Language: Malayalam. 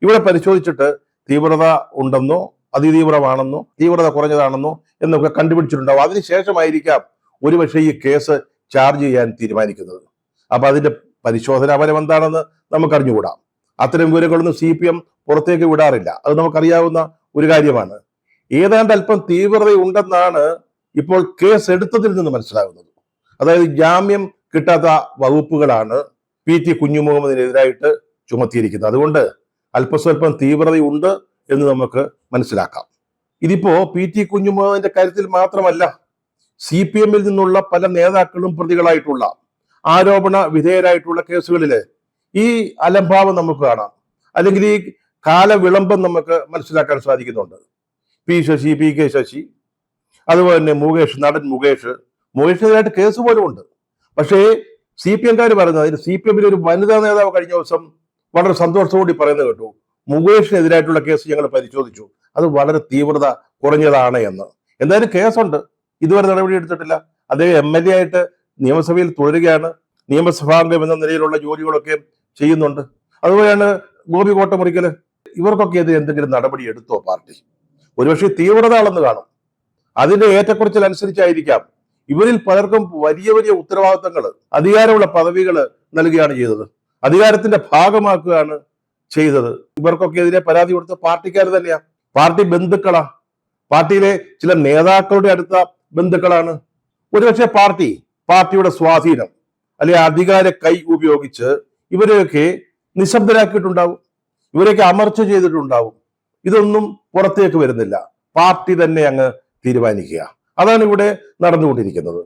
ഇവിടെ പരിശോധിച്ചിട്ട് തീവ്രത ഉണ്ടെന്നോ അതിതീവ്രമാണെന്നോ തീവ്രത കുറഞ്ഞതാണെന്നോ എന്നൊക്കെ കണ്ടുപിടിച്ചിട്ടുണ്ടാവും. അതിനുശേഷമായിരിക്കാം ഒരുപക്ഷെ ഈ കേസ് ചാർജ് ചെയ്യാൻ തീരുമാനിക്കുന്നത്. അപ്പൊ അതിന്റെ പരിശോധനാ ഫലം എന്താണെന്ന് നമുക്കറിഞ്ഞുകൂടാ. അത്തരം വിവരങ്ങളൊന്നും CPM പുറത്തേക്ക് വിടാറില്ല. അത് നമുക്കറിയാവുന്ന ഒരു കാര്യമാണ്. ഏതാണ്ട് അല്പം തീവ്രതയുണ്ടെന്നാണ് ഇപ്പോൾ കേസ് എടുത്തതിൽ നിന്ന് മനസ്സിലാകുന്നത്. അതായത് ജാമ്യം കിട്ടാത്ത വകുപ്പുകളാണ് PT കുഞ്ഞുമുഹമ്മദിനെതിരായിട്ട് ചുമത്തിയിരിക്കുന്നത്. അതുകൊണ്ട് അല്പസ്വല്പം തീവ്രതയുണ്ട് എന്ന് നമുക്ക് മനസ്സിലാക്കാം. ഇതിപ്പോ PT കുഞ്ഞുമുഹമ്മദിന്റെ കാര്യത്തിൽ മാത്രമല്ല, CPM നിന്നുള്ള പല നേതാക്കളും പ്രതികളായിട്ടുള്ള ആരോപണ വിധേയരായിട്ടുള്ള കേസുകളില് ഈ അലംഭാവം നമുക്ക് കാണാം, അല്ലെങ്കിൽ ഈ കാലവിളംബം നമുക്ക് മനസ്സിലാക്കാൻ സാധിക്കുന്നുണ്ട്. ശശി, PK ശശി, അതുപോലെ തന്നെ നടൻ മുകേഷിനെതിരായിട്ട് കേസ് പോലും ഉണ്ട്. പക്ഷേ CPM-കാർ പറയുന്നത്, അതിന് CPM-ലെ ഒരു വനിതാ നേതാവ് കഴിഞ്ഞ ദിവസം വളരെ സന്തോഷത്തോടെ പറയുന്നത് കേട്ടു, മുകേഷിനെതിരായിട്ടുള്ള കേസ് ഞങ്ങൾ പരിശോധിച്ചു, അത് വളരെ തീവ്രത കുറഞ്ഞതാണ് എന്ന്. എന്തായാലും കേസുണ്ട്, ഇതുവരെ നടപടി എടുത്തിട്ടില്ല. അദ്ദേഹം MLA ആയിട്ട് നിയമസഭയിൽ തുടരുകയാണ്, നിയമസഭാംഗം എന്ന നിലയിലുള്ള ജോലികളൊക്കെ ചെയ്യുന്നുണ്ട്. അതുപോലെയാണ് ഗോപി കോട്ടമുറിക്കല്. ഇവർക്കൊക്കെ എതിരെ എന്തെങ്കിലും നടപടി എടുത്തോ പാർട്ടി? ഒരുപക്ഷെ തീവ്രത അളന്ന് കാണും, അതിന്റെ ഏറ്റക്കുറച്ചിലനുസരിച്ചായിരിക്കാം ഇവരിൽ പലർക്കും വലിയ വലിയ ഉത്തരവാദിത്തങ്ങൾ, അധികാരമുള്ള പദവികൾ നൽകുകയാണ് ചെയ്തത്, അധികാരത്തിന്റെ ഭാഗമാക്കുകയാണ് ചെയ്തത്. ഇവർക്കൊക്കെ എതിരെ പരാതി കൊടുത്ത പാർട്ടിക്കാർ തന്നെയാ, പാർട്ടി ബന്ധുക്കളാ, പാർട്ടിയിലെ ചില നേതാക്കളുടെ അടുത്ത ബന്ധുക്കളാണ്. ഒരുപക്ഷെ പാർട്ടിയുടെ സ്വാധീനം അല്ലെങ്കിൽ അധികാര കൈ ഉപയോഗിച്ച് ഇവരെയൊക്കെ നിശബ്ദരാക്കിയിട്ടുണ്ടാവും, ഇവരെയൊക്കെ അമർച്ച ചെയ്തിട്ടുണ്ടാവും. ഇതൊന്നും പുറത്തേക്ക് വരുന്നില്ല, പാർട്ടി തന്നെ അങ്ങ് തീരുമാനിക്കുക. അതാണ് ഇവിടെ നടന്നുകൊണ്ടിരിക്കുന്നത്.